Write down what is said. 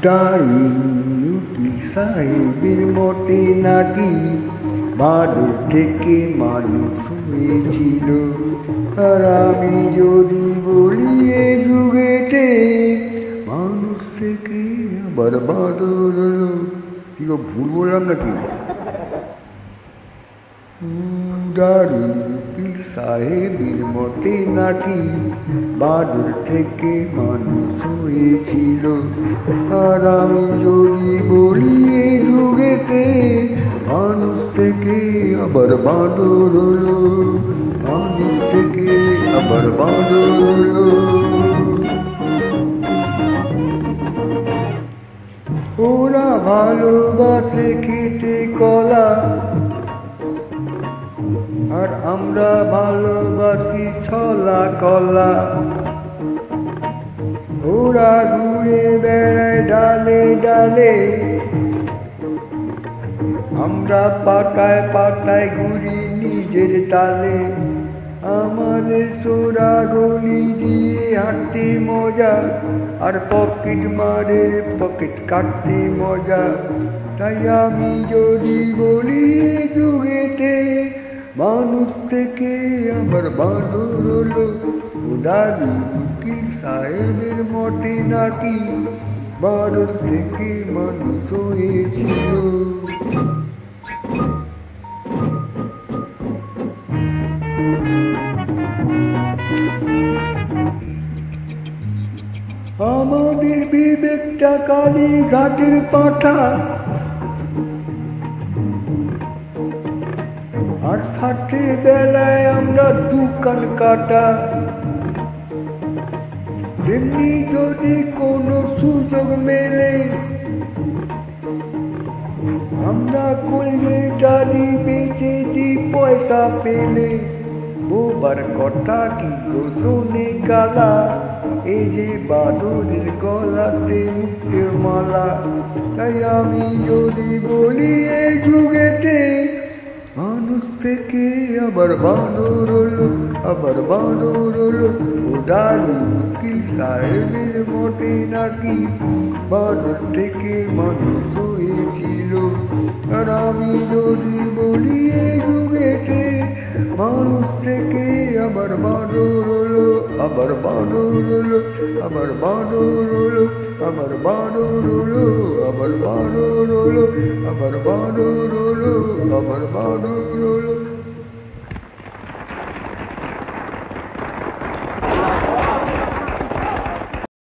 Darling উকিল সাহেবের মতে নাকি বাদর থেকে মানুষ হয়েছিল, আর আমি যদি বলি এ যুগেতে মানুষ থেকে আবার বাদর হলো। কি গো, ভুল বললাম নাকি? ডার্লিং উকিল সাহেবের মতে নাকি বাদর থেকে মানুষ হয়েছিল, আর আমি যদি বলি এ যুগেতে মানুষ থেকে আবার বাদর হলো, মানুষ থেকে আবার বাদর হলো। ওরা ভালোবাসে খেতে কলা, আর আমরা ভালোবাসি ছলা কলা। ওরা ঘুরে বেড়ায় ডালে ডালে, আমরা পাতায় পাতায় ঘুরি নিজের তালে। আমাদের চোরা গলি দিয়ে হাঁটতে মজা, আর পকেট মারে পকেট কাটতে মজা। তাই আমি যদি বলি যুগেতে মানুষ থেকে আবার বাদর হলো, ডার্লিং উকিল সাহেবের মতে নাকি বাদর থেকে মানুষ হয়েছিল। আমাদের বিবেকটা কালীঘাটের পাঠা, আর ষাটের বেলায় আমরা দোকান কাটা। তেমনি যদি কোনো সুযোগ মেলে, আমরা কলজে ডালি বেঁচে দিই পয়সা পেলে। বোবার কথা কি গো শোনে গালা, এই যে বাদরের গলাতে মুক্তের মালা। তাই আমি যদি বলি এই যুগেতে মানুষ থেকে আবার বাদর হলো, আবার বাদর হলো। ও ডার্লিং উকিল সাহেবের মতে নাকি বাদর থেকে মানুষ হয়েছিল, আর আমি যদি বলি এই যুগেতে মানুষ থেকে আবার বাদর হলো, আবার বাদর হলো, আবার বাদর হলো, আবার বাদর হলো, আবার বাদর হলো, আবার বাদর হলো, আবার বাদর হলো।